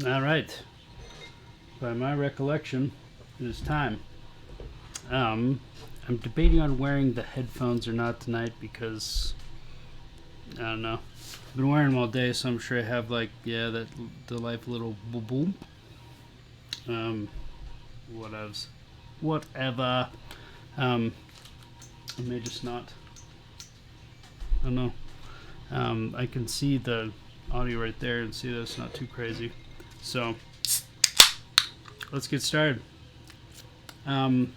All right. By my recollection, it is time. Um, I'm debating on wearing the headphones or not tonight because I don't know. I've been wearing them all day, so I'm sure I have that delightful little boom boom. Um, whatevs, whatever. I may just not. I don't know. I can see the audio right there and see that it's not too crazy. So let's get started. All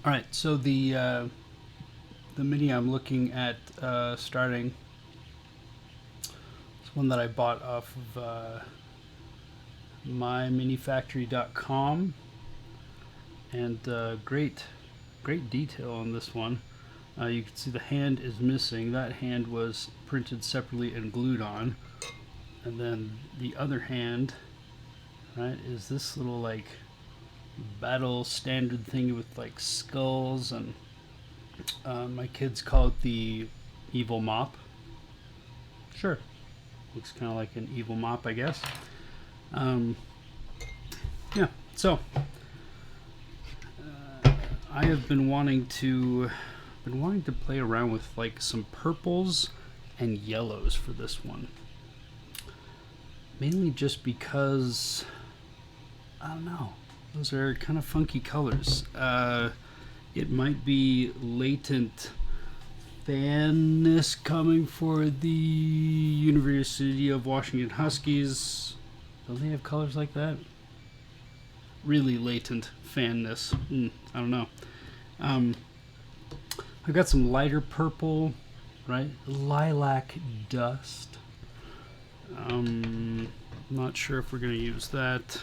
right, so the mini I'm looking at starting is one that I bought off of myminifactory.com, and great detail on this one. You can see the hand is missing. That hand was printed separately and glued on, and then the other hand, right, is this little like battle standard thing with like skulls, and my kids call it the evil mop. Sure, looks kind of like an evil mop, I guess. Yeah, so I have been wanting to play around with like some purples and yellows for this one, mainly just because I don't know, those are kind of funky colors. It might be latent fanness coming for the University of Washington Huskies. Don't they have colors like that? Really latent fanness. I don't know. I've got some lighter purple, right? Lilac dust. Not sure if we're going to use that.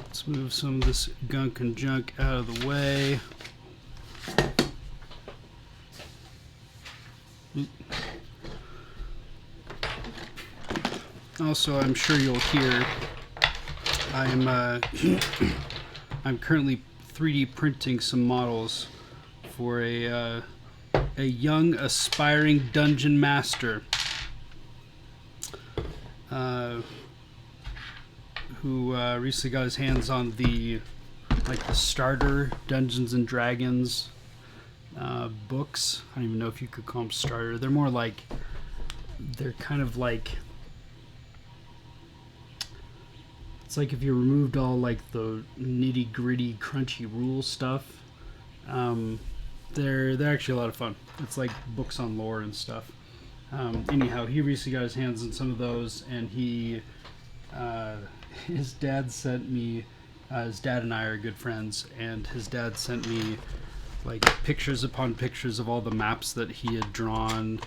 Let's move some of this gunk and junk out of the way. Also, I'm sure you'll hear I'm I'm currently 3D printing some models for a young aspiring dungeon master who recently got his hands on the starter Dungeons and Dragons books. I don't even know if you could call them starter. They're more like, they're kind of like, it's like if you removed all like the nitty gritty crunchy rule stuff. They're actually a lot of fun. It's like books on lore and stuff. Anyhow, he recently got his hands on some of those, and his dad sent me, his dad and I are good friends, and his dad sent me like pictures upon pictures of all the maps that he had drawn,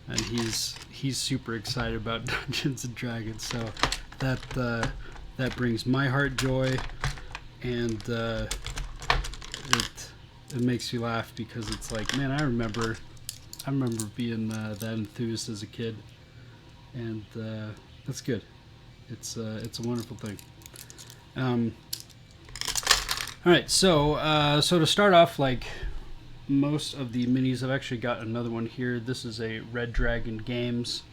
and he's super excited about Dungeons and Dragons. So that brings my heart joy, and it makes me laugh because it's like, man, I remember being that enthused as a kid, and that's good. It's a wonderful thing. All right, so to start off, like most of the minis, I've actually got another one here. This is a Fat Dragon Games.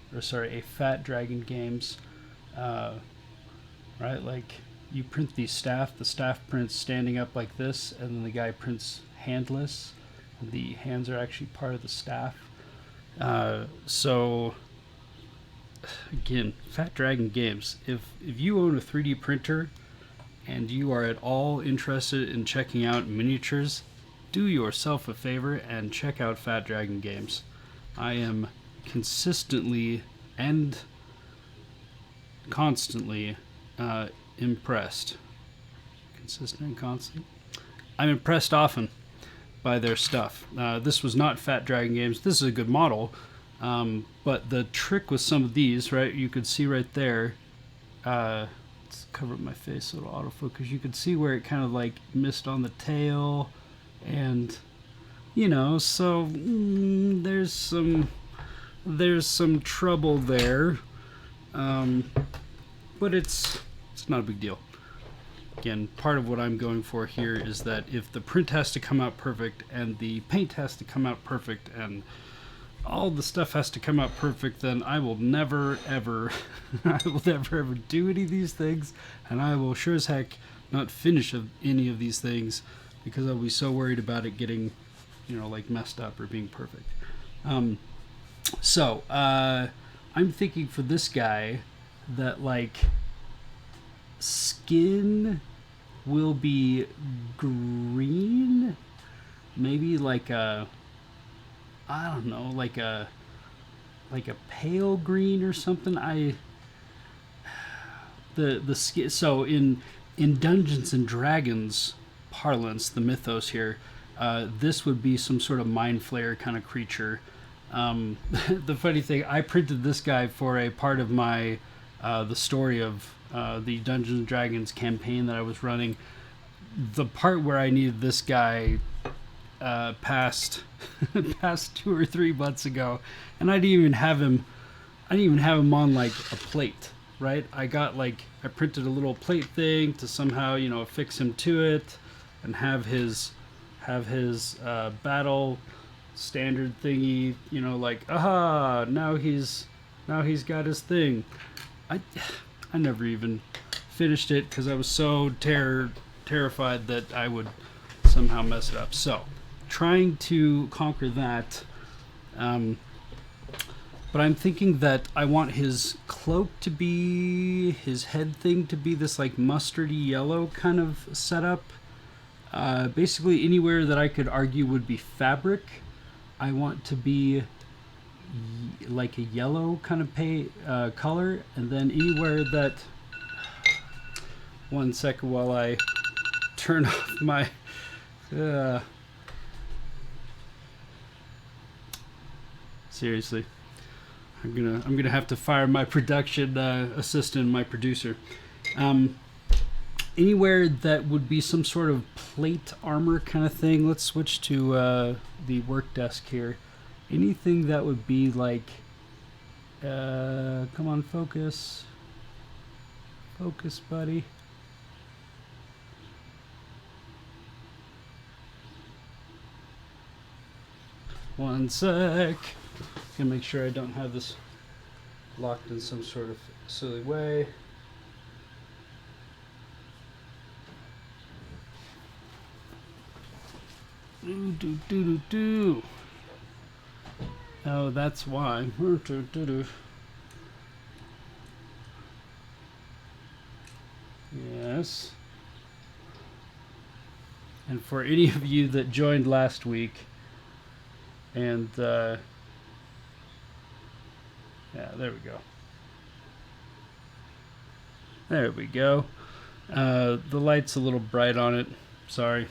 Right, like you print the staff prints standing up like this, and then the guy prints handless. The hands are actually part of the staff. So again, Fat Dragon Games. If you own a 3D printer and you are at all interested in checking out miniatures, do yourself a favor and check out Fat Dragon Games. I am consistently and constantly impressed. Consistent and constant. I'm impressed often by their stuff. This was not Fat Dragon Games. This is a good model, but the trick with some of these, right? You could see right there. Let's cover up my face so it'll autofocus. You could see where it kind of like missed on the tail, and so there's some trouble there, but it's not a big deal. again, part of what I'm going for here is that if the print has to come out perfect and the paint has to come out perfect and all the stuff has to come out perfect, then I will never ever I will never ever do any of these things, and I will sure as heck not finish any of these things because I'll be so worried about it getting, like messed up or being perfect. So I'm thinking for this guy that like skin will be green, maybe like a, I don't know, like a pale green or something. The skin. So in Dungeons and Dragons parlance, the mythos here, this would be some sort of mind flayer kind of creature. The funny thing, I printed this guy for a part of my the story of the Dungeons and Dragons campaign that I was running. The part where I needed this guy past 2 or 3 months ago, and I didn't even have him on like a plate, right? I printed a little plate thing to somehow affix him to it and have his battle standard thingy, like aha, now he's got his thing. I never even finished it because I was so terrified that I would somehow mess it up. So trying to conquer that, but I'm thinking that I want his cloak to be, his head thing to be this like mustardy yellow kind of setup. Basically anywhere that I could argue would be fabric, I want to be like a yellow kind of color, and then anywhere that, one second while I turn off my seriously, I'm gonna have to fire my production assistant, my producer. Anywhere that would be some sort of plate armor kind of thing. Let's switch to the work desk here. Anything that would be like, come on, focus, buddy. One sec. Gonna make sure I don't have this locked in some sort of silly way. Do. Oh, that's why. Yes. And for any of you that joined last week, and yeah, there we go. There we go. The light's a little bright on it. Sorry.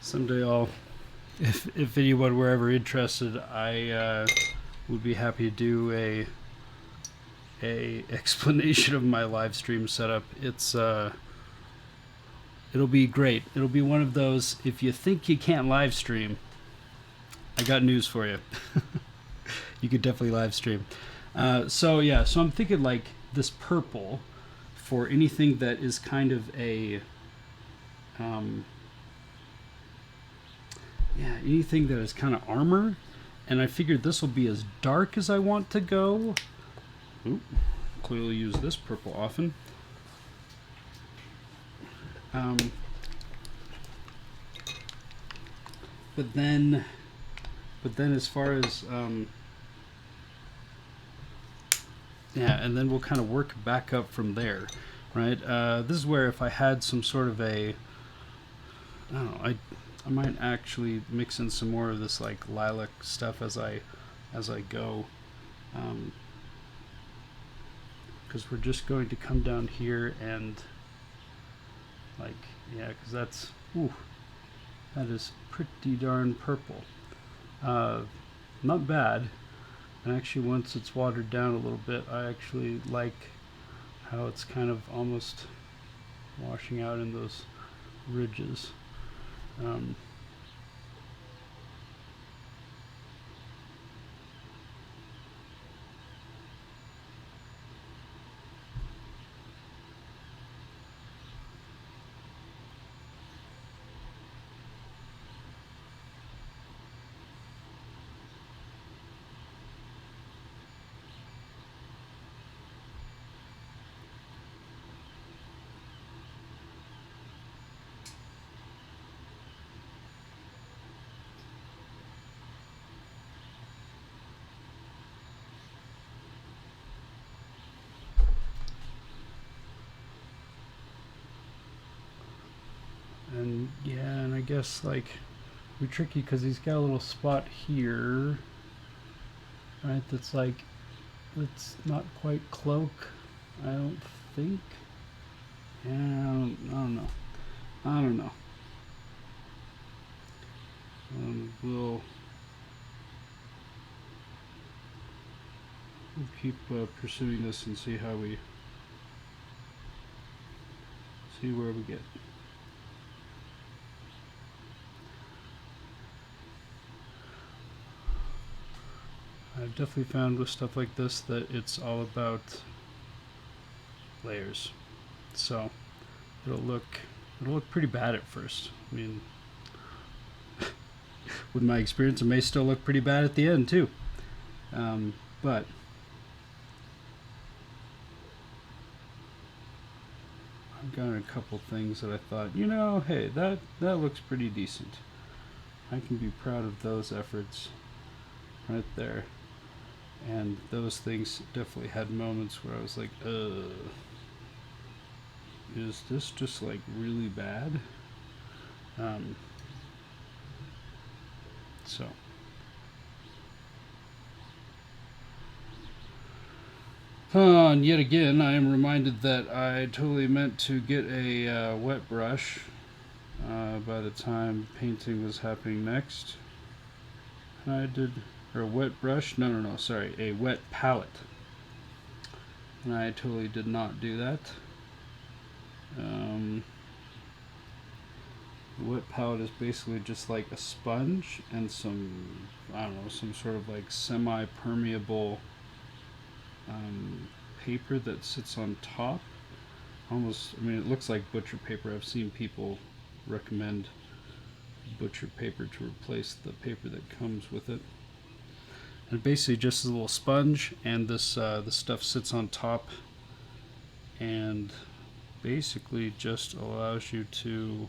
Someday if anyone were ever interested, I would be happy to do a explanation of my live stream setup. It's it'll be great. It'll be one of those, if you think you can't live stream, I got news for you. You could definitely live stream. So I'm thinking like this purple for anything that is kind of a anything that is kind of armor, and I figured this will be as dark as I want to go. Oop, clearly use this purple often. But then as far as and then we'll kind of work back up from there, right? This is where if I had some sort of a, I don't know, I might actually mix in some more of this like lilac stuff as I go, because we're just going to come down here and like, because that's, that is pretty darn purple. Not bad. And actually, once it's watered down a little bit, I actually like how it's kind of almost washing out in those ridges. Yeah, and I guess like we're tricky because he's got a little spot here, right? That's like it's not quite cloak. I don't think. Yeah, I don't know. I don't know. We'll keep pursuing this and see how we see where we get. I've definitely found with stuff like this that it's all about layers. So it'll look pretty bad at first. I mean, with my experience, it may still look pretty bad at the end too. But I've got a couple things that I thought, hey, that looks pretty decent. I can be proud of those efforts right there. And those things definitely had moments where I was like, is this just like really bad? So. And yet again, I am reminded that I totally meant to get a wet brush by the time painting was happening next. I did, or a wet brush? No, sorry, a wet palette. And I totally did not do that. The wet palette is basically just like a sponge and some, I don't know, some sort of like semi-permeable paper that sits on top. Almost, I mean, it looks like butcher paper. I've seen people recommend butcher paper to replace the paper that comes with it. And basically just a little sponge, and this stuff sits on top and basically just allows you to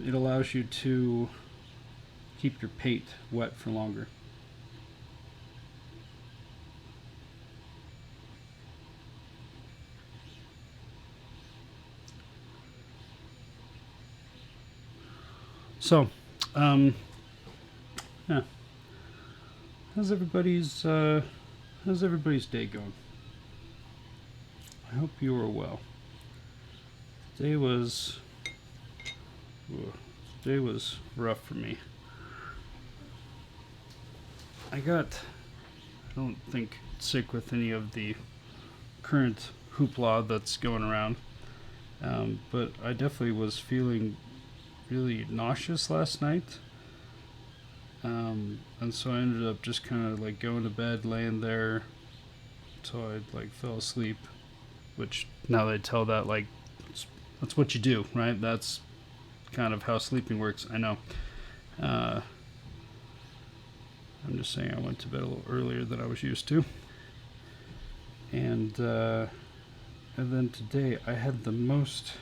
it allows you to keep your paint wet for longer. So, yeah. How's everybody's day going? I hope you are well. Today was rough for me. I don't think sick with any of the current hoopla that's going around, but I definitely was feeling really nauseous last night. And so I ended up just kind of like going to bed, laying there until I like fell asleep. Which now they tell that like that's what you do, right? That's kind of how sleeping works. I know. I'm just saying I went to bed a little earlier than I was used to. And then today I had the most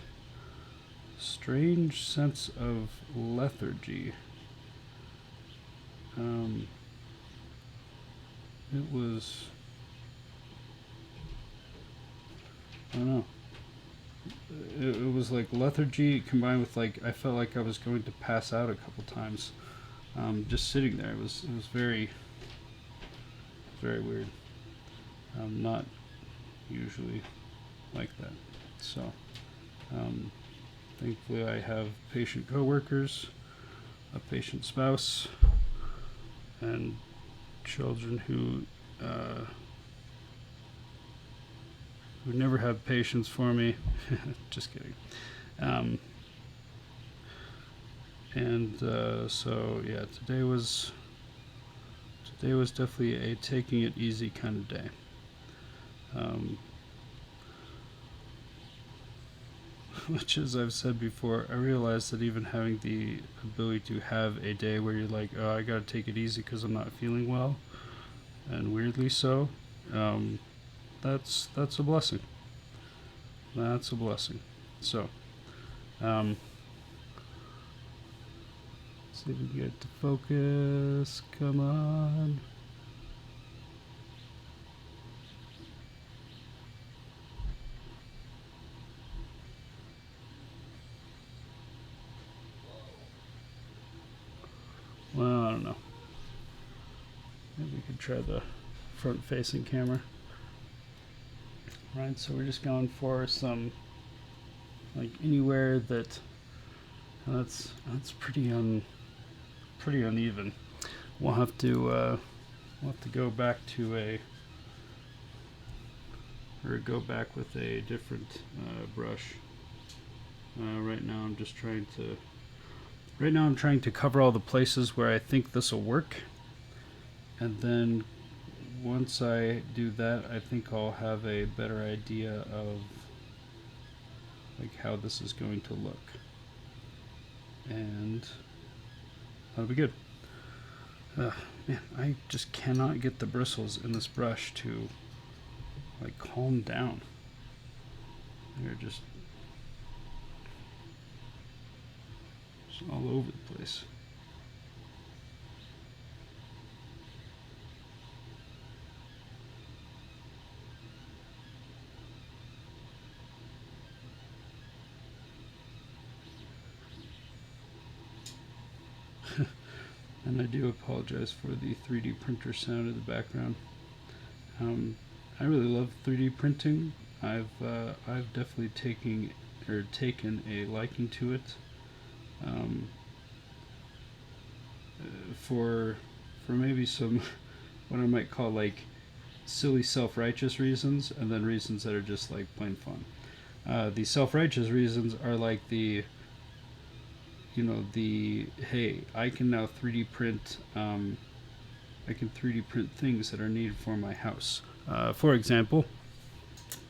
strange sense of lethargy. It was, I don't know. It was like lethargy combined with like I felt like I was going to pass out a couple times. Just sitting there, it was very weird. Not usually like that. So, thankfully, I have patient coworkers, a patient spouse, and children who never have patience for me. Just kidding. So yeah, today was definitely a taking it easy kind of day. Which, as I've said before, I realize that even having the ability to have a day where you're like, oh, I gotta take it easy because I'm not feeling well, and weirdly so, that's a blessing. That's a blessing. So, see if we can get it to focus. Come on. maybe we could try the front facing camera. Right, so we're just going for some, like anywhere that, that's pretty uneven. We'll have to go back to go back with a different brush. Right now I'm trying to cover all the places where I think this will work, and then once I do that, I think I'll have a better idea of like how this is going to look, and that'll be good. Man, I just cannot get the bristles in this brush to like calm down. They're just all over the place. And I do apologize for the 3D printer sound in the background. I really love 3D printing. I've definitely taken a liking to it. For maybe some what I might call like silly self-righteous reasons, and then reasons that are just like plain fun. The self-righteous reasons are like the hey, I can now 3D print I can 3D print things that are needed for my house. For example,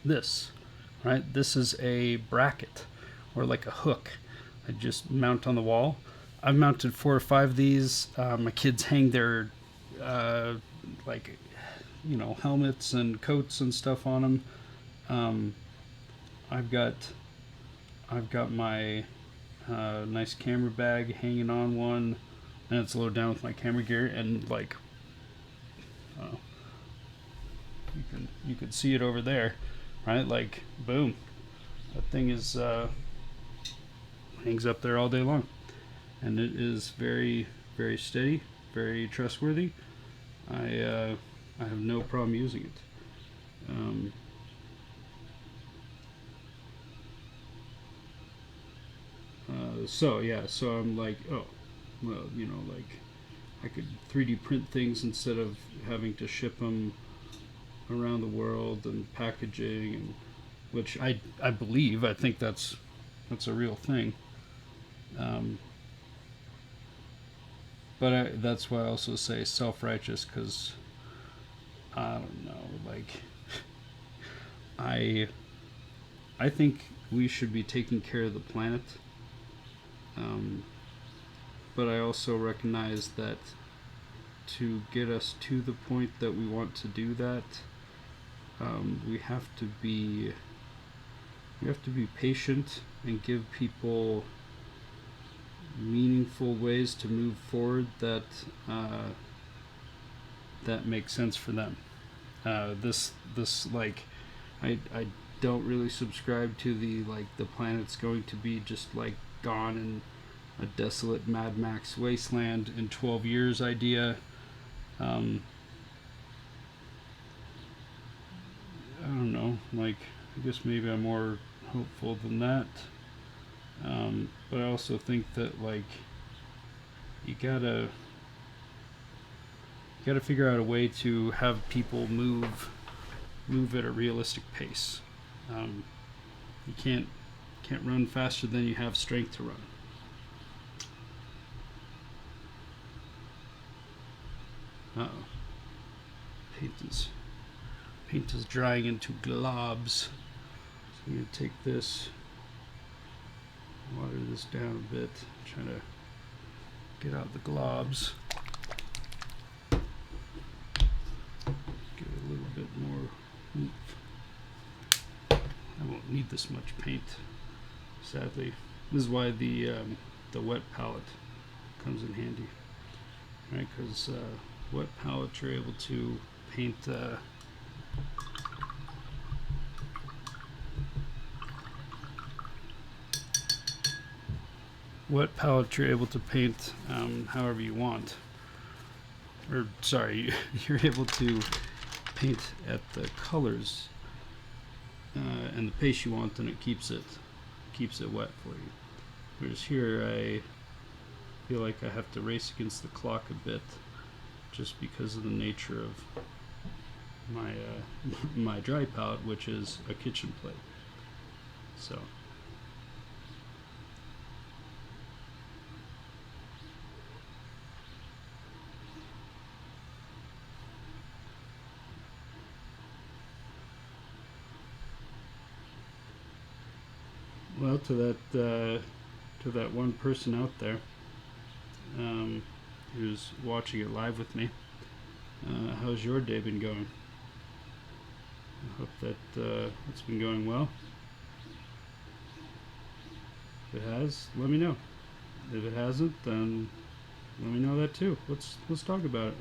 this, right? This is a bracket or like a hook I just mount on the wall. I've mounted 4 or 5 of these. My kids hang their like helmets and coats and stuff on them. I've got my nice camera bag hanging on one, and it's loaded down with my camera gear, and like you can see it over there, right? Like boom, that thing is hangs up there all day long, and it is very, very steady, very trustworthy. I have no problem using it. So I'm like, oh, well, like I could 3D print things instead of having to ship them around the world and packaging, and which I believe, I think that's a real thing. But that's why I also say self-righteous, because I don't know, like I think we should be taking care of the planet. But I also recognize that to get us to the point that we want to do that, we have to be patient and give people meaningful ways to move forward that make sense for them. This like I don't really subscribe to the planet's going to be just like gone in a desolate Mad Max wasteland in 12 years idea. I don't know, like I guess maybe I'm more hopeful than that. But I also think that like you gotta figure out a way to have people move at a realistic pace. You can't run faster than you have strength to run. Uh-oh. Paint is drying into globs. So I'm going to take this, water this down a bit, try to get out the globs. Give it a little bit more oomph. I won't need this much paint, sadly. This is why the wet palette comes in handy, right? Because wet palettes are able to paint however you want. or sorry, you're able to paint at the colors and the pace you want, and it keeps it wet for you. Whereas here, I feel like I have to race against the clock a bit, just because of the nature of my my dry palette, which is a kitchen plate. So. Well, to that one person out there who's watching it live with me, how's your day been going? I hope that it's been going well. If it has, let me know. If it hasn't, then let me know that too. Let's talk about it.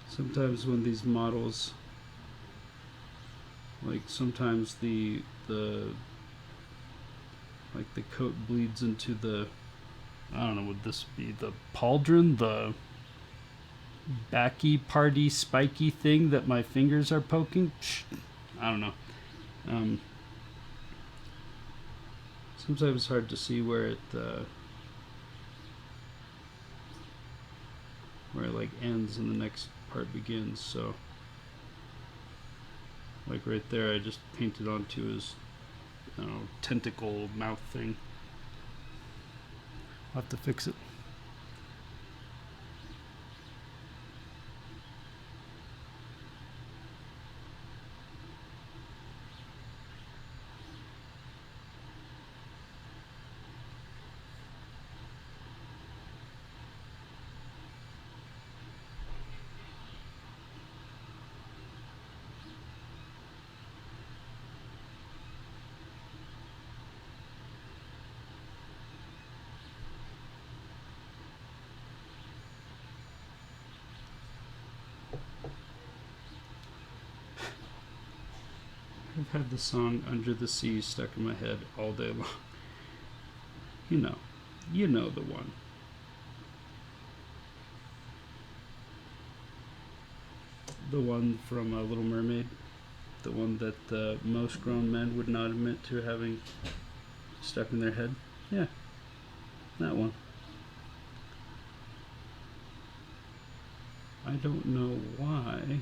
Sometimes when these models, like sometimes the like the coat bleeds into the, I don't know, would this be the pauldron, the backy party spiky thing that my fingers are poking? I don't know. Sometimes it's hard to see where it like ends and the next part begins. So like right there, I just painted onto his, I don't know, tentacle mouth thing. I'll have to fix it. I've had the song Under the Sea stuck in my head all day long. You know the one. The one from Little Mermaid. The one that most grown men would not admit to having stuck in their head. Yeah, that one. I don't know why.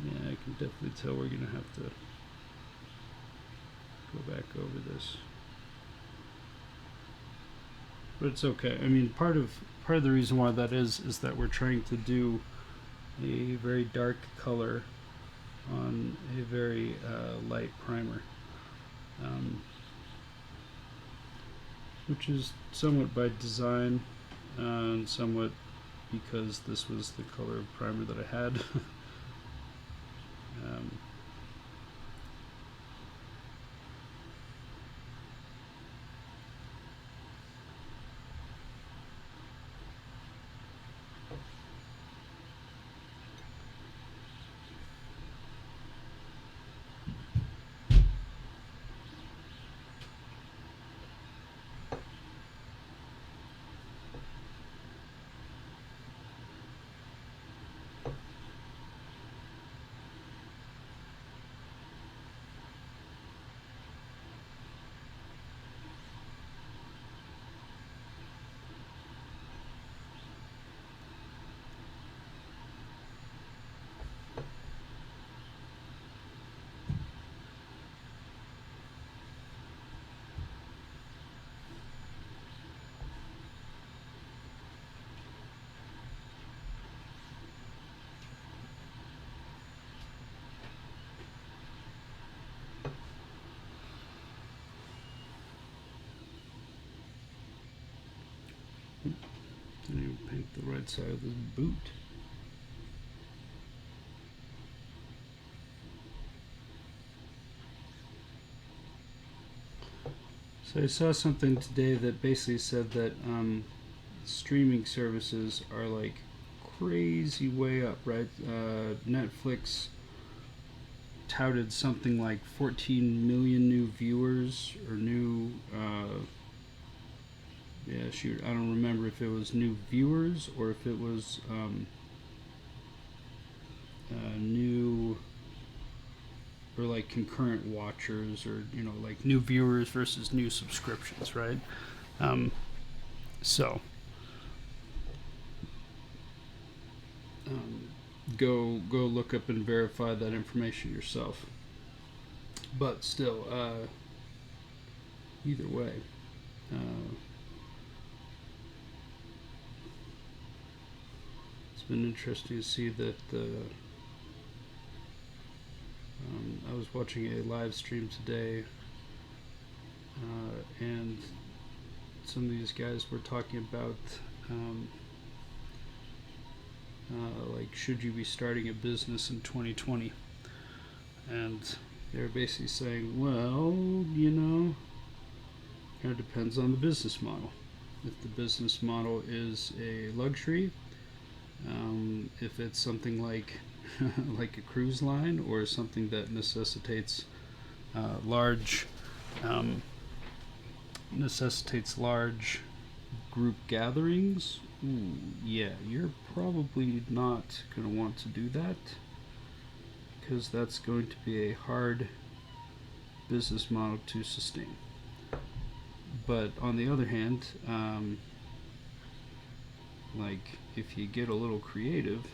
Yeah, I can definitely tell we're gonna have to go back over this. But it's okay. I mean, part of the reason why that is that we're trying to do a very dark color on a very light primer, which is somewhat by design and somewhat because this was the color of primer that I had. I need to paint the right side of this boot. So I saw something today that basically said that streaming services are like crazy way up, right? Netflix touted something like 14 million new viewers or new yeah, shoot, I don't remember if it was new viewers or if it was new or like concurrent watchers, or like new viewers versus new subscriptions, right? So go look up and verify that information yourself. But still, either way, it's been interesting to see that I was watching a live stream today, and some of these guys were talking about like, should you be starting a business in 2020? And they were basically saying, well, it depends on the business model. If the business model is a luxury, if it's something like like a cruise line, or something that necessitates large group gatherings, yeah, you're probably not going to want to do that, because that's going to be a hard business model to sustain. But on the other hand, like, if you get a little creative,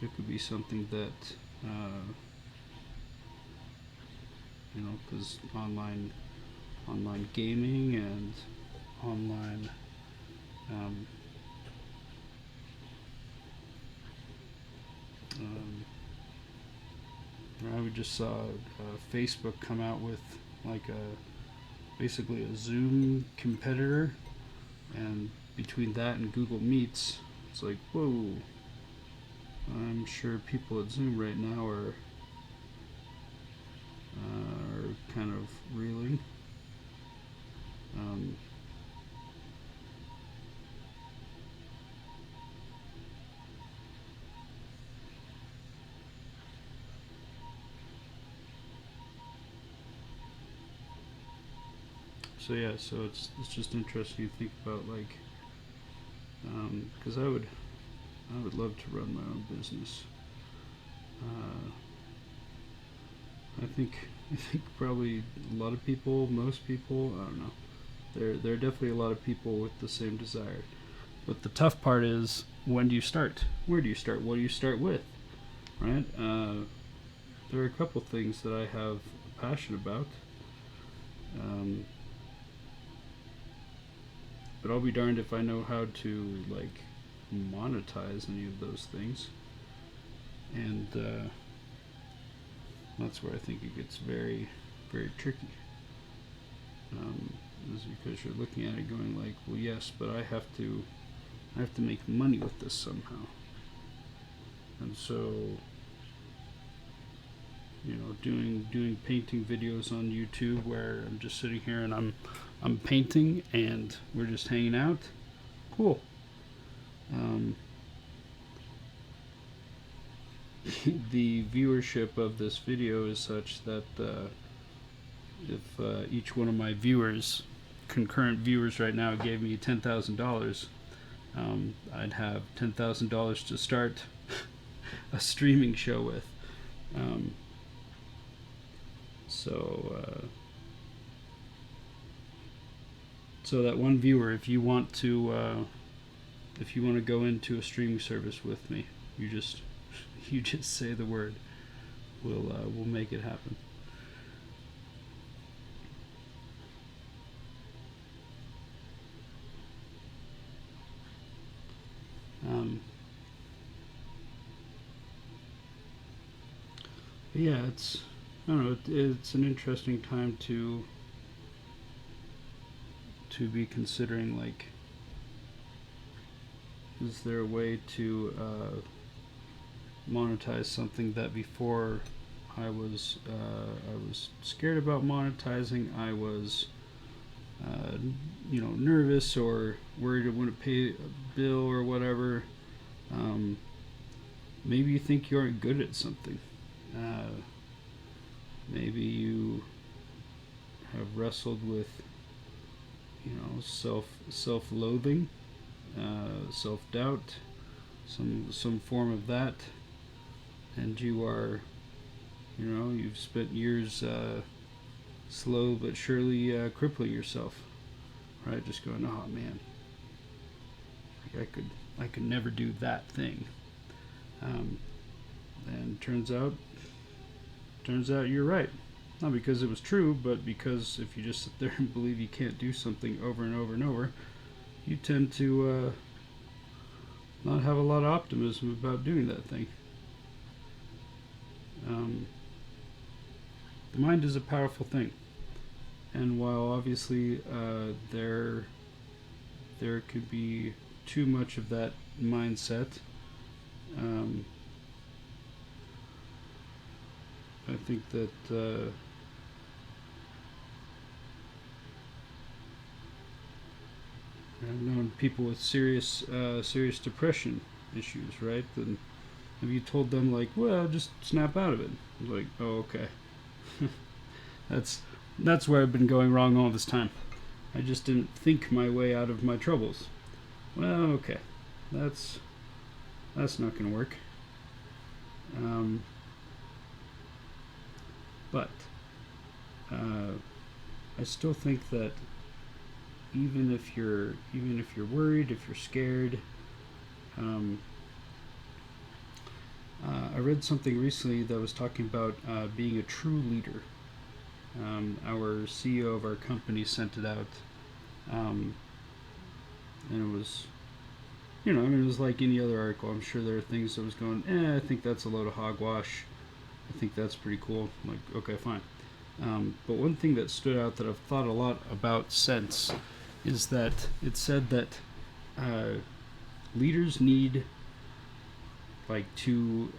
it could be something that because online gaming and online we just saw Facebook come out with like basically a Zoom competitor, and between that and Google Meets, it's like, whoa. I'm sure people at Zoom right now are kind of reeling. So yeah, so it's just interesting to think about, like, because I would love to run my own business. I think probably a lot of people, most people, I don't know. There are definitely a lot of people with the same desire. But the tough part is, when do you start? Where do you start? What do you start with? Right? There are a couple things that I have a passion about. But I'll be darned if I know how to, like, monetize any of those things. And that's where I think it gets very, very tricky. Is because you're looking at it going like, well, yes, but I have to make money with this somehow. And so, doing painting videos on YouTube where I'm just sitting here and I'm painting and we're just hanging out. Cool. The viewership of this video is such that if each one of my viewers, concurrent viewers right now, gave me $10,000, I'd have $10,000 to start a streaming show with. So that one viewer, if you want to go into a streaming service with me, you just say the word. We'll make it happen. Yeah, I don't know, it's an interesting time to to be considering, like, is there a way to monetize something that before I was scared about monetizing. I was nervous or worried I wouldn't pay a bill or whatever. Maybe you think you aren't good at something. Maybe you have wrestled with, self-loathing, self-doubt, some form of that, and you are, you've spent years slow but surely crippling yourself, right? Just going, oh man, I could never do that thing. And turns out you're right. Not because it was true, but because if you just sit there and believe you can't do something over and over and over, you tend to not have a lot of optimism about doing that thing. The mind is a powerful thing, and while obviously there could be too much of that mindset, I think that I've known people with serious depression issues, right? And have you told them, like, well, just snap out of it? Like, oh, okay. That's where I've been going wrong all this time. I just didn't think my way out of my troubles. Well, okay, that's not going to work. But I still think that even if you're worried, if you're scared, I read something recently that was talking about being a true leader. Our CEO of our company sent it out, and it was, it was like any other article. I'm sure there are things that was going, I think that's a load of hogwash. I think that's pretty cool. I'm like, okay, fine. But one thing that stood out that I've thought a lot about since is that it said that leaders need, like, to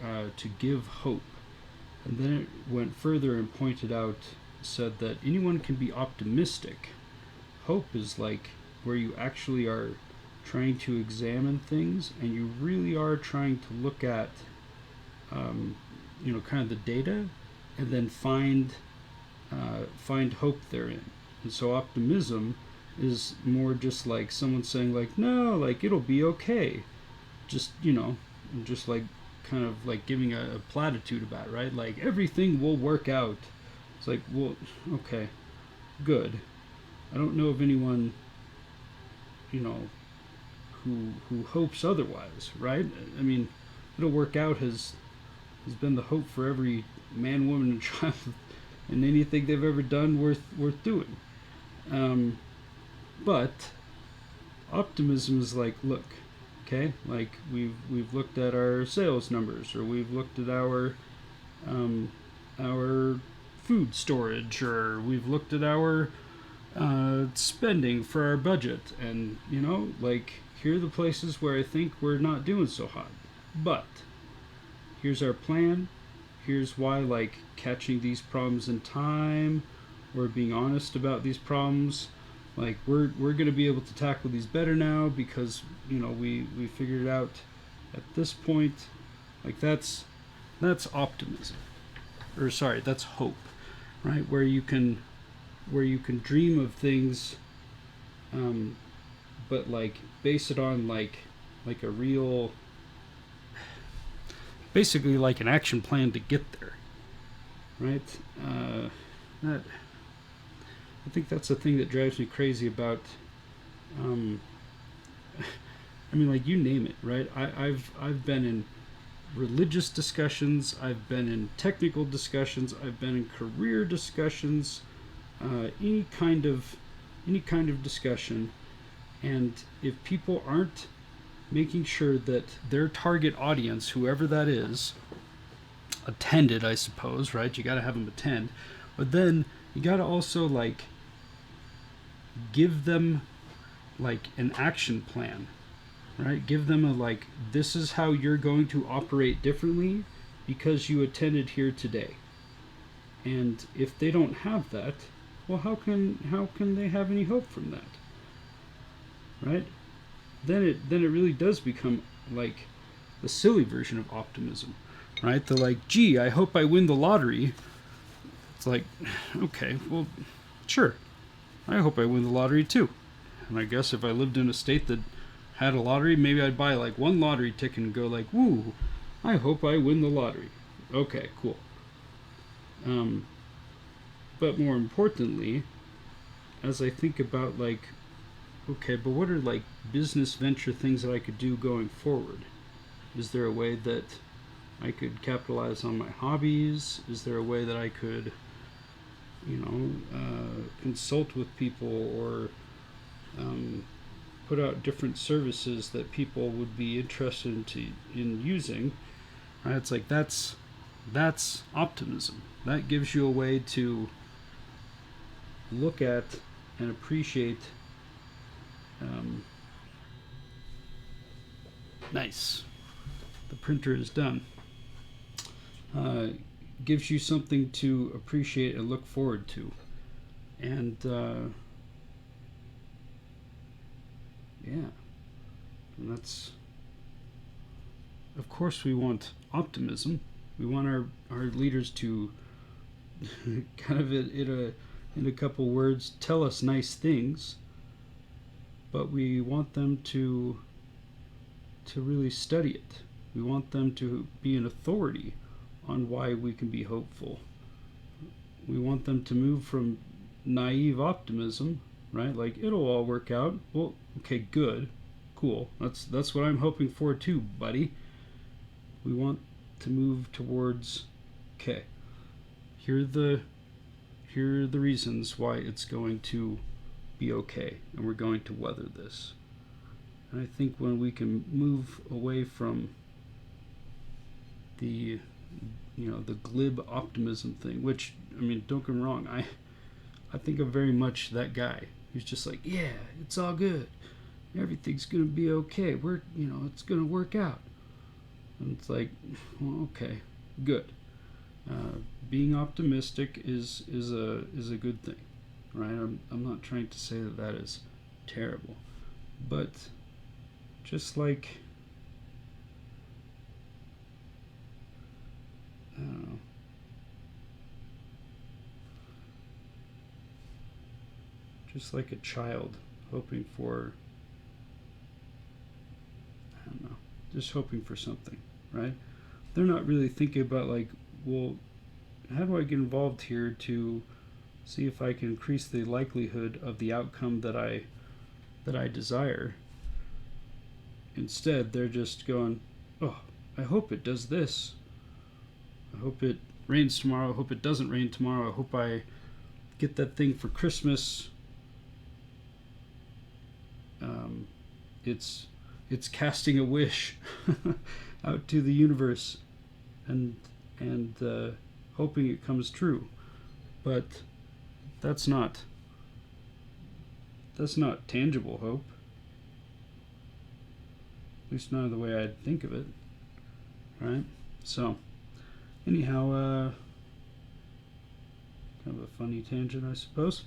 give hope, and then it went further and said that anyone can be optimistic. Hope is like where you actually are trying to examine things, and you really are trying to look at kind of the data, and then find hope therein. And so optimism is more just like someone saying, like, no, like, it'll be okay. Just like kind of like giving a platitude about it, right? Like, everything will work out. It's like, well, okay, good. I don't know of anyone, who hopes otherwise, right? I mean, it'll work out has been the hope for every man, woman, and child in anything they've ever done worth doing. But optimism is like, look, okay, like we've looked at our sales numbers, or we've looked at our food storage, or we've looked at our spending for our budget, and like, here are the places where I think we're not doing so hot, but here's our plan. Here's why, like, catching these problems in time, or being honest about these problems, like, we're going to be able to tackle these better now because we figured it out at this point. Like, that's optimism, or sorry, that's hope, right? Where you can dream of things, but like base it on like a real, basically like an action plan to get there, right? That, I think that's the thing that drives me crazy about, I mean, like, you name it, right? I've been in religious discussions, I've been in technical discussions, I've been in career discussions, any kind of discussion, and if people aren't making sure that their target audience, whoever that is, attended, I suppose, right? You got to have them attend, but then you got to also, like, give them like an action plan, right? Give them a like, this is how you're going to operate differently because you attended here today. And if they don't have that, well, how can they have any hope from that, right? Then it really does become like the silly version of optimism, right? The like, gee, I hope I win the lottery. It's like, okay, well, sure, I hope I win the lottery too. And I guess if I lived in a state that had a lottery, maybe I'd buy like one lottery ticket and go like, woo, I hope I win the lottery. Okay, cool. Um, but more importantly, as I think about like, okay, but what are like business venture things that I could do going forward? Is there a way that I could capitalize on my hobbies? Is there a way that I could, consult with people or put out different services that people would be interested in using? Right? It's like that's optimism. That gives you a way to look at and appreciate. Nice. The printer is done. Uh, Gives you something to appreciate and look forward to. And yeah, and that's, of course, we want optimism. We want our leaders to kind of in a couple words tell us nice things, but we want them to really study it. We want them to be an authority on why we can be hopeful. We want them to move from naive optimism, right? Like, it'll all work out. Well, okay, good, cool. That's what I'm hoping for too, buddy. We want to move towards, okay, here are the reasons why it's going to be okay, and we're going to weather this. And I think when we can move away from the the glib optimism thing, which, I mean, don't get me wrong, I think I'm very much that guy who's just like, yeah, it's all good, everything's gonna be okay, it's gonna work out. And it's like, well, okay, good. Being optimistic is a good thing, right? I'm not trying to say that is terrible, but just like, I don't know, just like a child hoping for, I don't know, just hoping for something, right? They're not really thinking about like, well, how do I get involved here to see if I can increase the likelihood of the outcome that I desire. Instead, they're just going, oh, I hope it does this. I hope it rains tomorrow. I hope it doesn't rain tomorrow. I hope I get that thing for Christmas. It's casting a wish out to the universe, and hoping it comes true. But that's not tangible hope. At least not the way I'd think of it, right? So, anyhow, kind of a funny tangent, I suppose.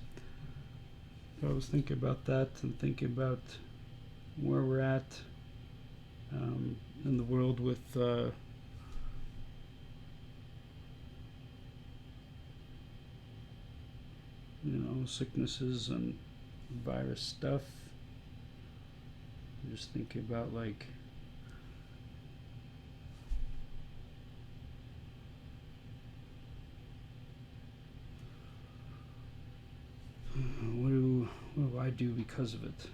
I was thinking about that and thinking about where we're at in the world with sicknesses and virus stuff. I'm just thinking about like what do I do because of it?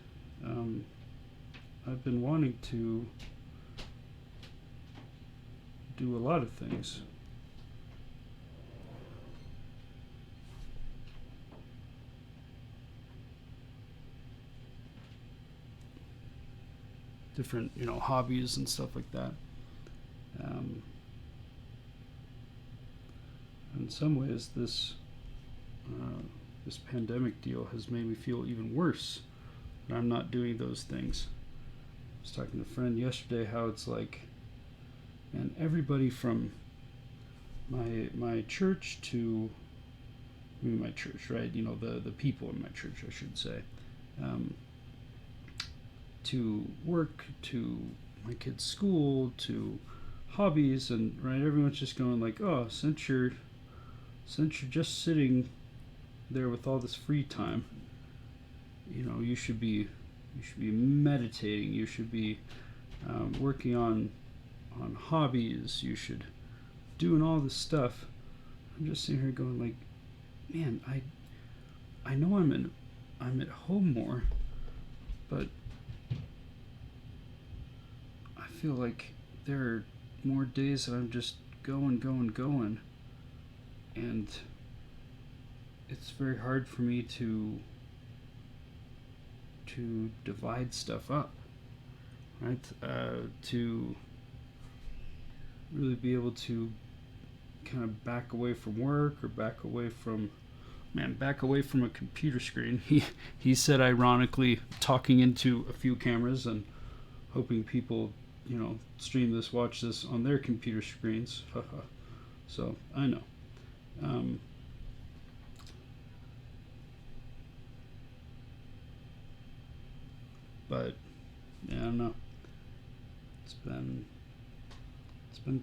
I've been wanting to do a lot of things. Different, hobbies and stuff like that. In some ways, this this pandemic deal has made me feel even worse that I'm not doing those things. I was talking to a friend yesterday how it's like, and everybody from my church to my church, right? You know, the people in my church, I should say, to work, to my kids' school, to hobbies, and right, everyone's just going like, oh, since you're just sitting there with all this free time, you know, you should be meditating, you should be working on hobbies, you should doing all this stuff. I'm just sitting here going like, man, I know I'm at home more, but I feel like there are more days that I'm just going, and it's very hard for me to divide stuff up, right? To really be able to kind of back away from work or back away from a computer screen. He said, ironically, talking into a few cameras and hoping people, you know, stream this, watch this on their computer screens. So I know. But yeah, I don't know. It's been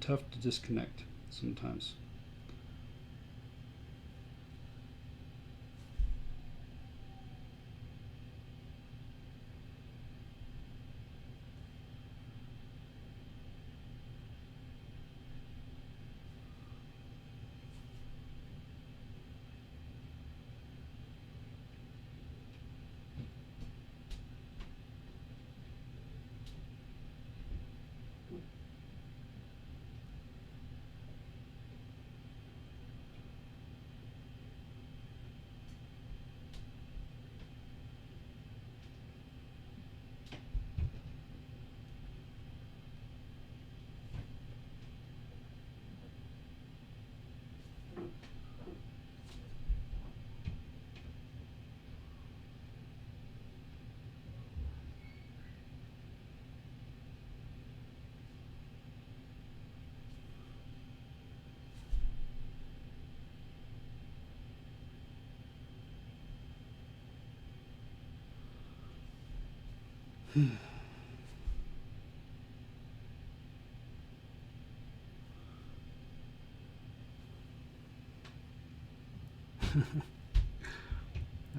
tough to disconnect sometimes.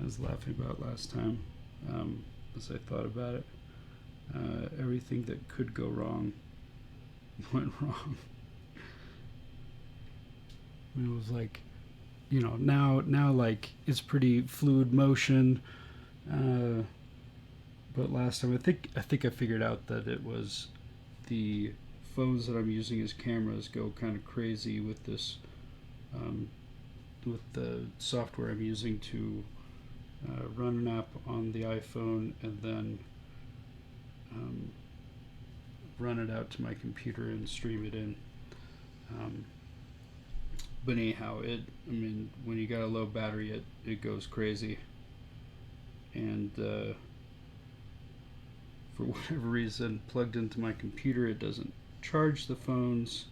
I was laughing about last time, as I thought about it. Everything that could go wrong went wrong. It was like, you know, now like it's pretty fluid motion. But last time, I think I figured out that it was the phones that I'm using as cameras go kind of crazy with this, with the software I'm using to run an app on the iPhone and then run it out to my computer and stream it in. But anyhow, when you got a low battery, it goes crazy. And for whatever reason, plugged into my computer, it doesn't charge the phones.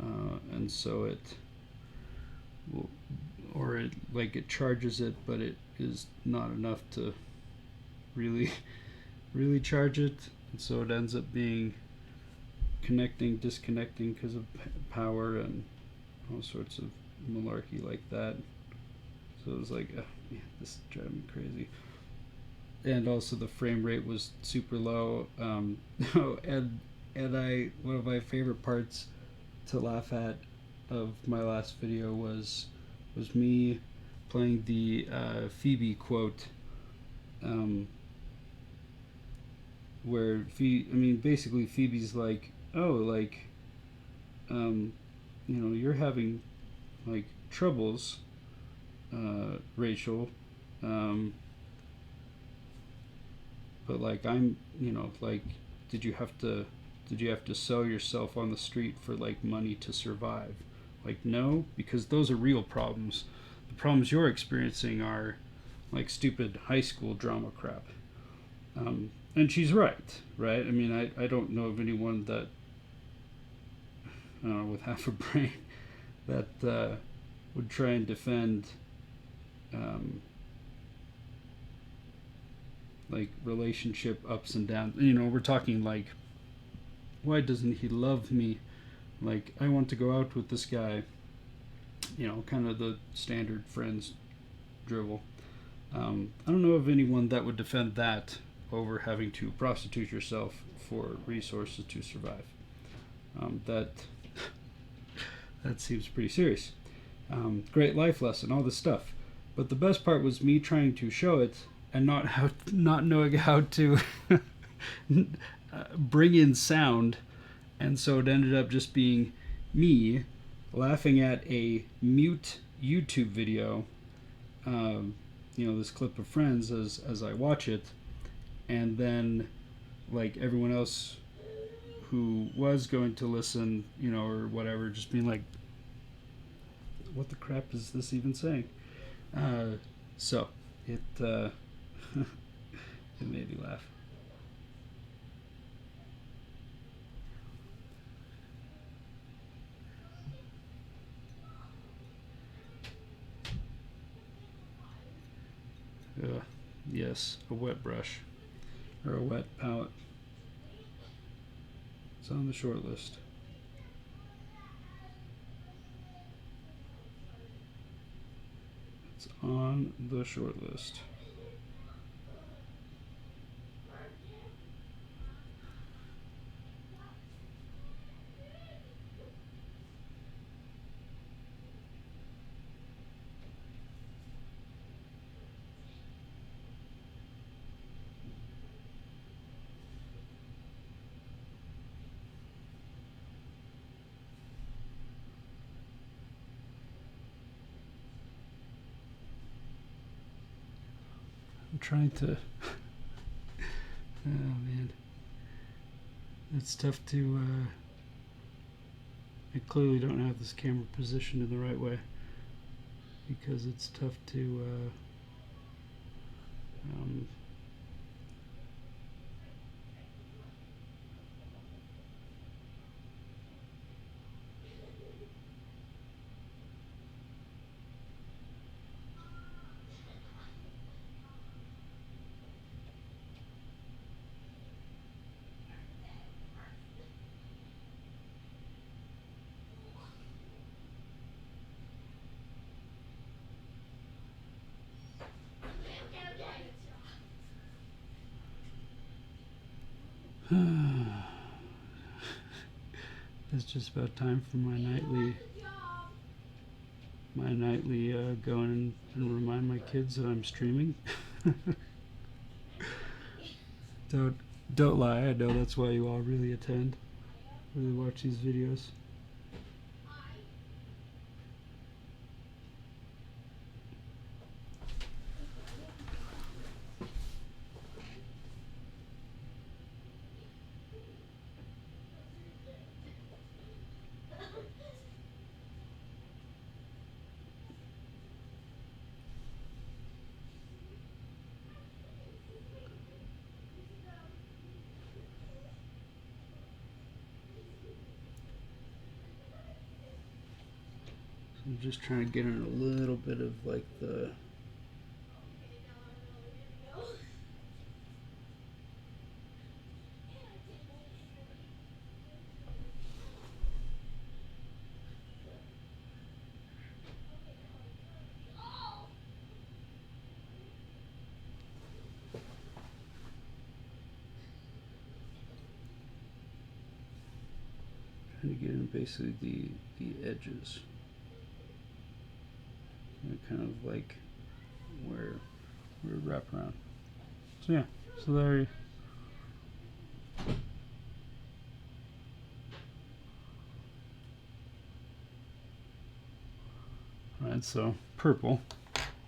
And so it charges it, but it is not enough to really charge it, and so it ends up being connecting, disconnecting because of power and all sorts of malarkey like that. So it was like, man, this is driving me crazy. And also the frame rate was super low. And one of my favorite parts to laugh at of my last video was me playing the Phoebe quote, where basically Phoebe's like, oh, like, you're having like troubles, Rachel, but like like, did you have to sell yourself on the street for like money to survive? Like, no, because those are real problems. the problems you're experiencing are like stupid high school drama crap. And she's right, right? I mean, I don't know of anyone that, with half a brain that would try and defend like relationship ups and downs. You know, we're talking like, why doesn't he love me? Like, I want to go out with this guy. You know, kind of the standard friends drivel. I don't know of anyone that would defend that over having to prostitute yourself for resources to survive. That seems pretty serious. Great life lesson, all this stuff. But the best part was me trying to show it and not knowing how to bring in sound, and so it ended up just being me laughing at a mute YouTube video. This clip of Friends as I watch it, and then like everyone else who was going to listen, or whatever, just being like, what the crap is this even saying? So it it made me laugh. Yes, a wet brush or a wet palette. It's on the short list. It's on the short list. I'm trying to. Oh man, it's tough to. I clearly don't have this camera positioned in the right way because it's tough to. It's just about time for my nightly go in and remind my kids that I'm streaming. Don't lie, I know that's why you all really watch these videos. I'm just trying to get in a little bit of like the trying to get in basically the edges. Kind of like where wrap around. So yeah, so there you. Alright, so purple,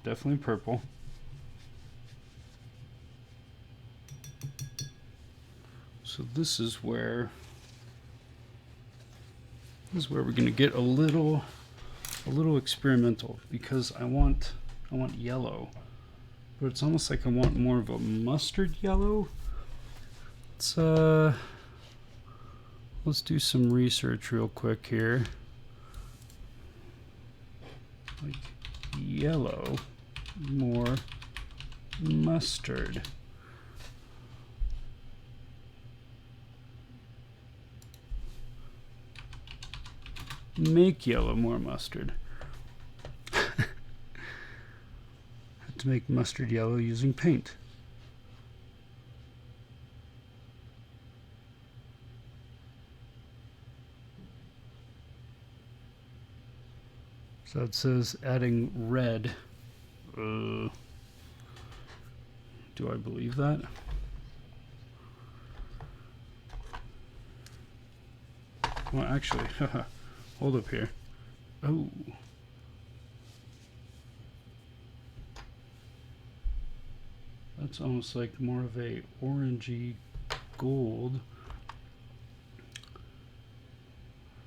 definitely purple. So this is where we're gonna get a little a little experimental because I want yellow, but it's almost like I want more of a mustard yellow. Let's do some research real quick here. Like yellow, more mustard. Make yellow more mustard. Had to make mustard yellow using paint. So it says adding red. Do I believe that? Well, actually, hold up here. Oh. That's almost like more of a orangey gold.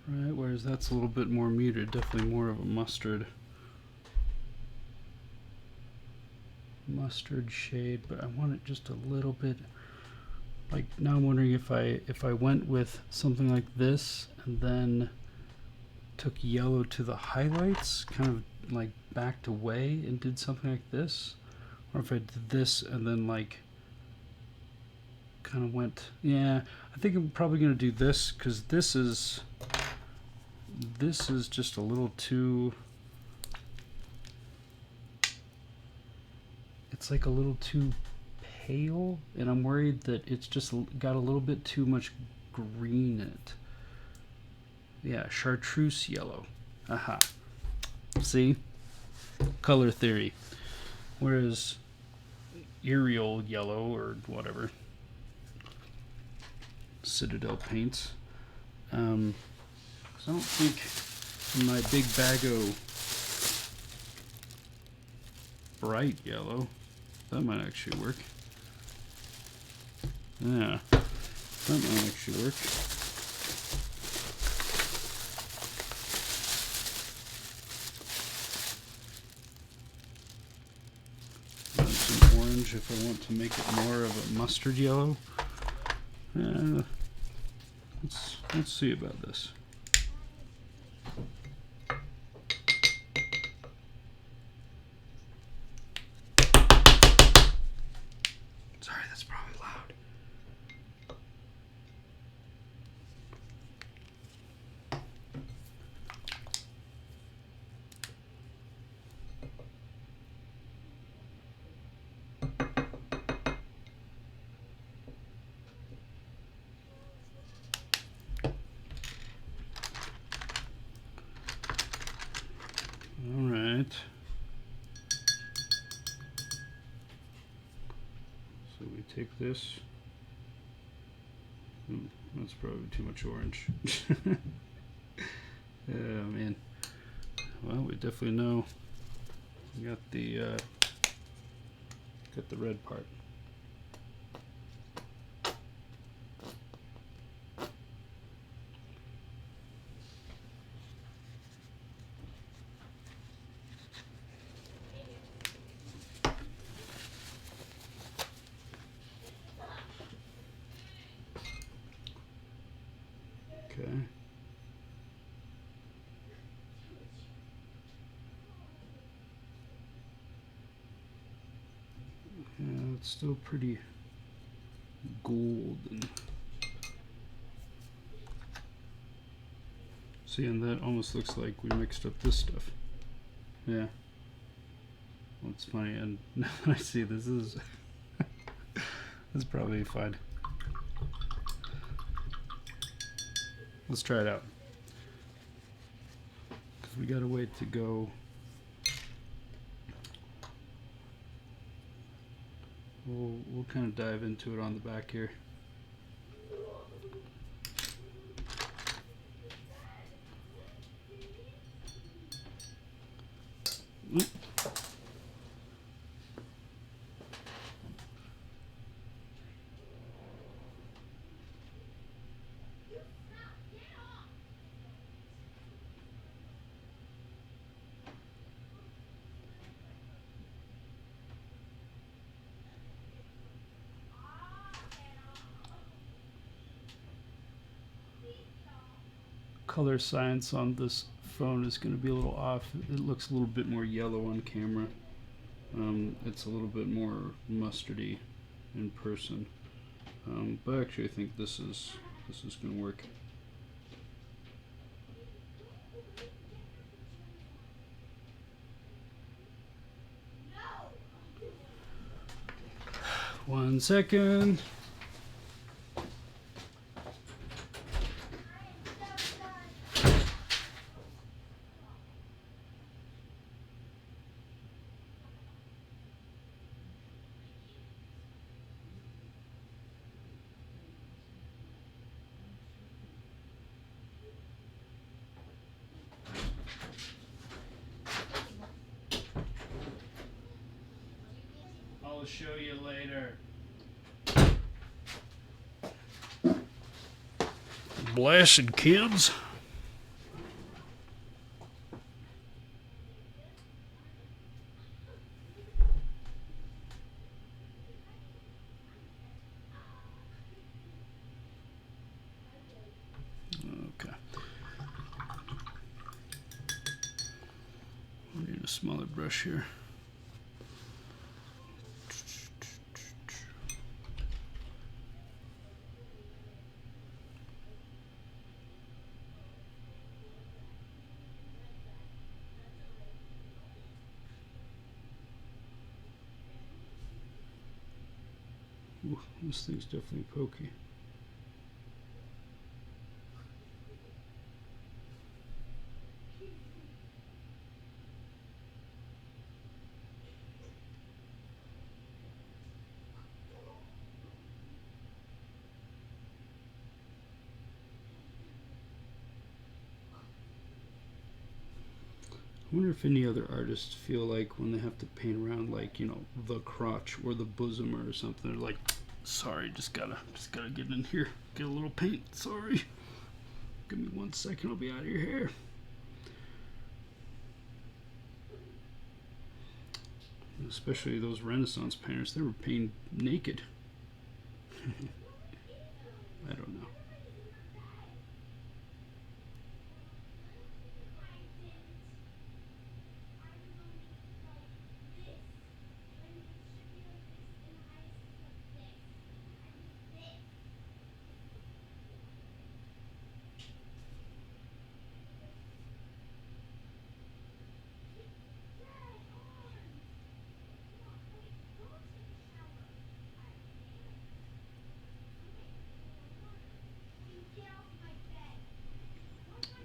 Right, whereas that's a little bit more muted, definitely more of a mustard shade, but I want it just a little bit. Like now I'm wondering if I went with something like this and then took yellow to the highlights, kind of like backed away and did something like this, or if I did this and then like kind of went, yeah, I think I'm probably going to do this because this is just a little too, it's like a little too pale, and I'm worried that it's just got a little bit too much green in it. Yeah, chartreuse yellow. Aha. See? Color theory. Whereas Arial yellow or whatever, Citadel paints. So I don't think in my big bag of bright yellow, that might actually work. Yeah, that might actually work. Add some orange if I want to make it more of a mustard yellow. Let's see about this. Sorry, that's probably loud. All right. So we take this. That's probably too much orange. Oh man. Well, we definitely know we got the red part. Okay. Yeah, it's still pretty golden. See, and that almost looks like we mixed up this stuff. Yeah. Well, it's funny, and now I see this is this is probably fine. Let's try it out. Because we got a way to go. We'll kind of dive into it on the back here. color science on this phone is going to be a little off. It looks a little bit more yellow on camera. It's a little bit more mustardy in person. But actually I think this is going to work. One second. I'll show you later. Blasted kids. Okay. I need a smaller brush here. Ooh, this thing's definitely pokey. I wonder if any other artists feel like when they have to paint around, like, you know, the crotch or the bosom or something, they're like, sorry, just gotta get in here, get a little paint, sorry. Give me 1 second, I'll be out of your hair. Especially those Renaissance painters, they were painted naked. I don't know.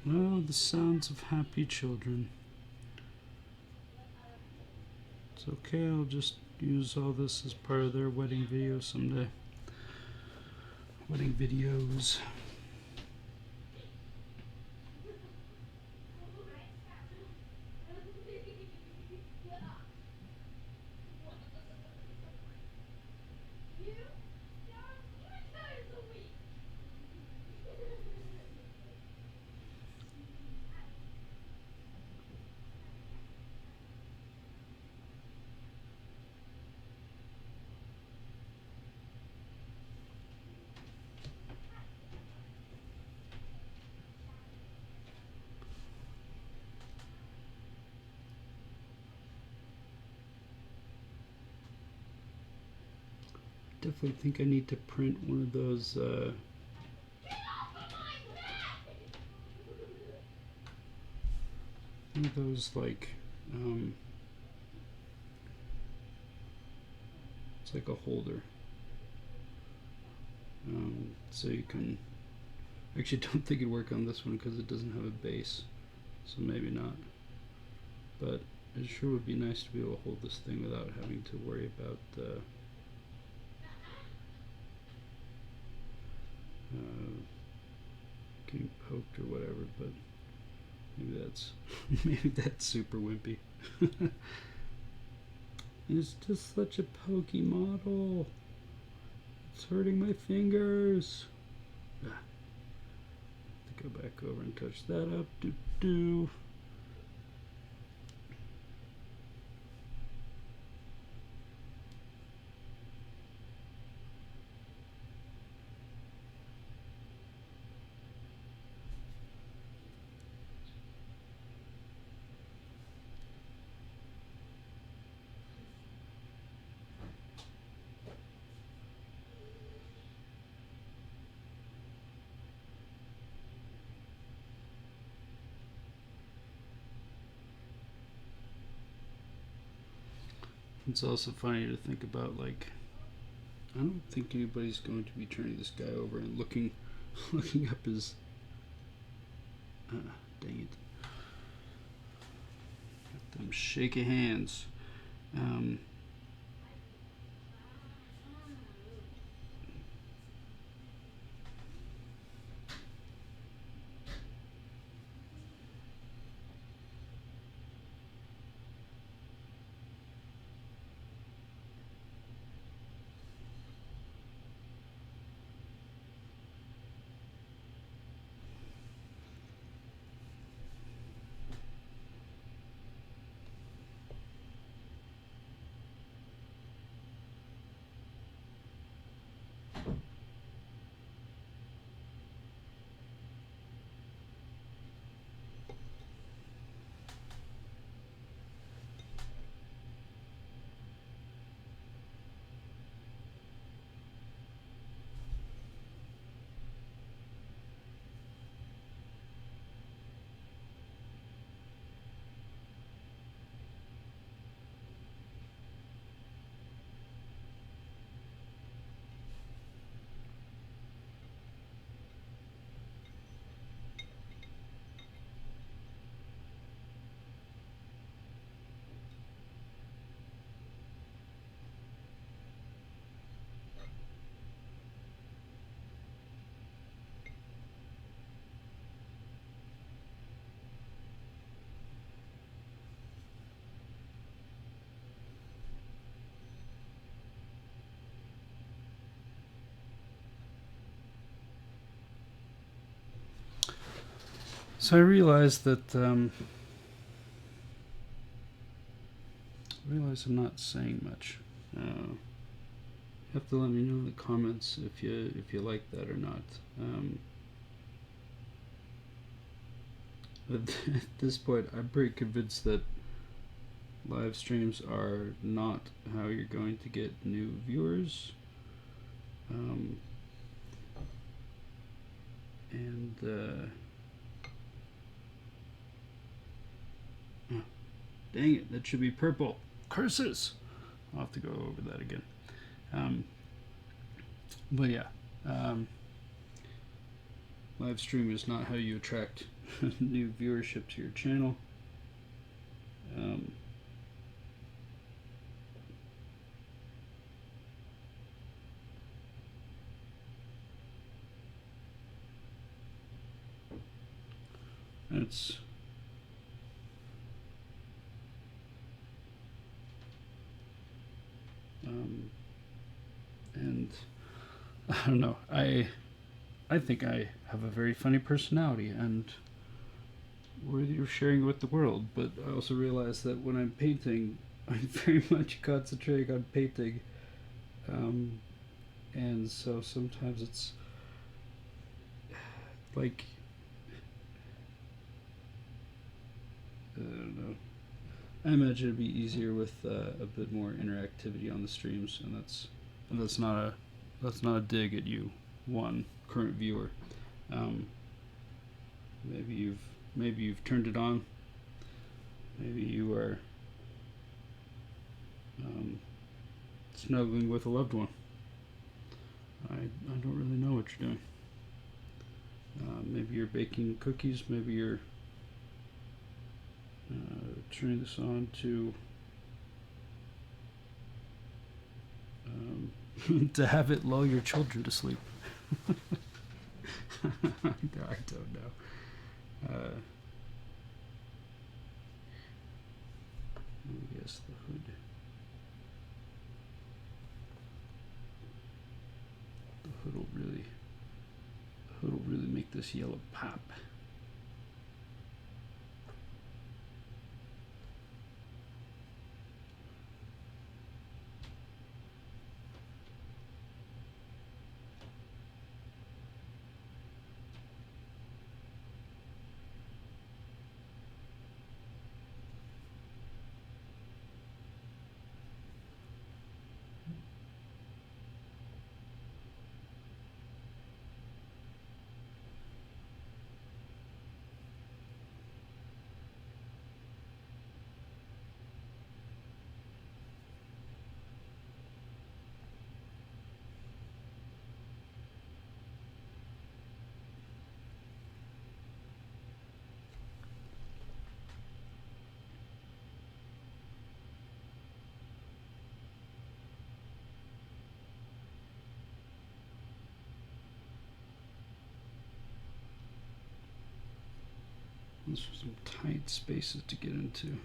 Oh, the sounds of happy children. It's okay, I'll just use all this as part of their wedding video someday. Wedding videos. Definitely think I need to print one of those like it's like a holder, so you can actually don't think it'd work on this one because it doesn't have a base, so maybe not, but it sure would be nice to be able to hold this thing without having to worry about getting poked or whatever, but maybe that's maybe that's super wimpy. It's just such a pokey model. It's hurting my fingers. Ah. Go back over and touch that up. Do. It's also funny to think about, like, I don't think anybody's going to be turning this guy over and looking looking up his dang it. Got them shaky hands. Um, so I realized that I'm not saying much. You have to let me know in the comments if you like that or not. At this point, I'm pretty convinced that live streams are not how you're going to get new viewers. And dang it, that should be purple. Curses! I'll have to go over that again. But yeah, live stream is not how you attract new viewership to your channel. It's and I don't know. I think I have a very funny personality and worthy of sharing with the world. But I also realize that when I'm painting, I'm very much concentrating on painting, and so sometimes it's like I don't know. I imagine it'd be easier with a bit more interactivity on the streams, and that's not a dig at you, one current viewer. Maybe you've turned it on. Maybe you are snuggling with a loved one. I don't really know what you're doing. Maybe you're baking cookies. Maybe you're turning this on to to have it lull your children to sleep. I don't know. Yes, the hood. The hood will really make this yellow pop. Those are some tight spaces to get into.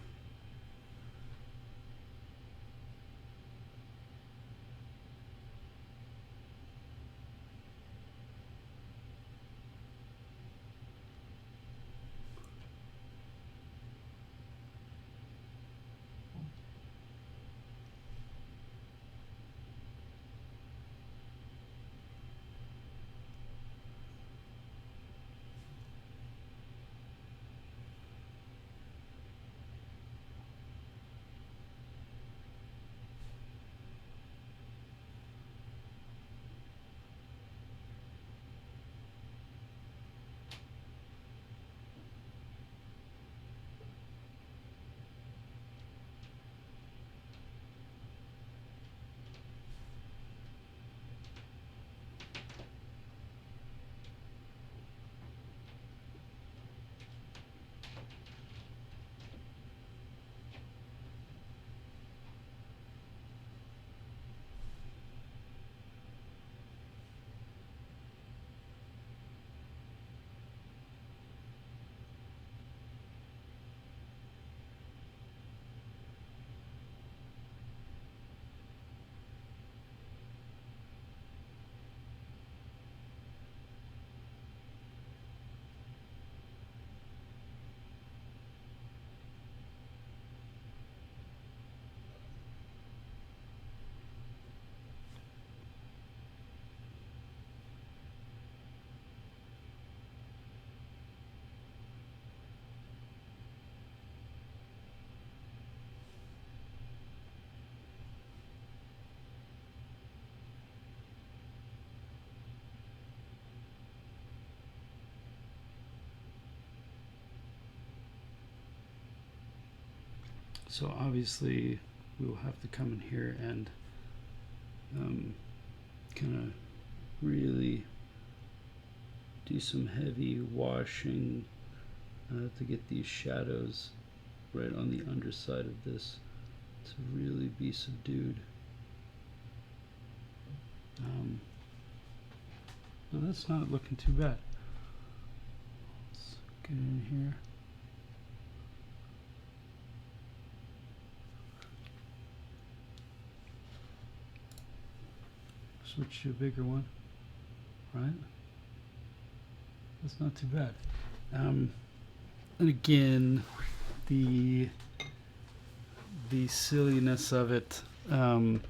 So obviously we will have to come in here and kind of really do some heavy washing to get these shadows right on the underside of this to really be subdued. Well, that's not looking too bad. Let's get in here. Switch to a bigger one, right? That's not too bad. And again, the silliness of it. I don't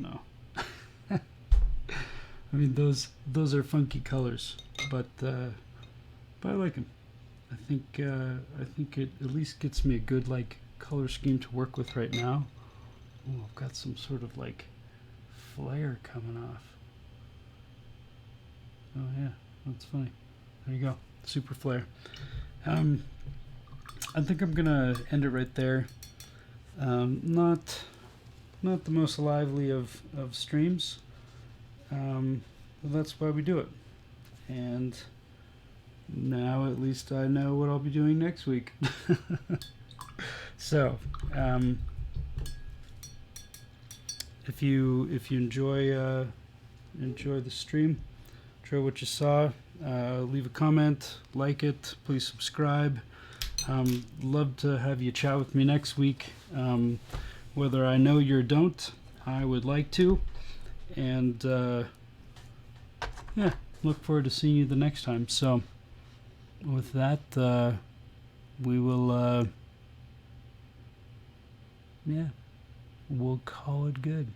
know. I mean, those are funky colors, but I like them. I think it at least gets me a good like color scheme to work with right now. Ooh, I've got some sort of like flare coming off. Oh yeah, that's funny. There you go, super flare. I think I'm gonna end it right there. Not the most lively of streams, but that's why we do it. And now at least I know what I'll be doing next week. So if you enjoy the stream, enjoy what you saw, leave a comment, like it, please subscribe. Love to have you chat with me next week. Whether I know you or don't, I would like to. And yeah, look forward to seeing you the next time. So with that, we will yeah, we'll call it good.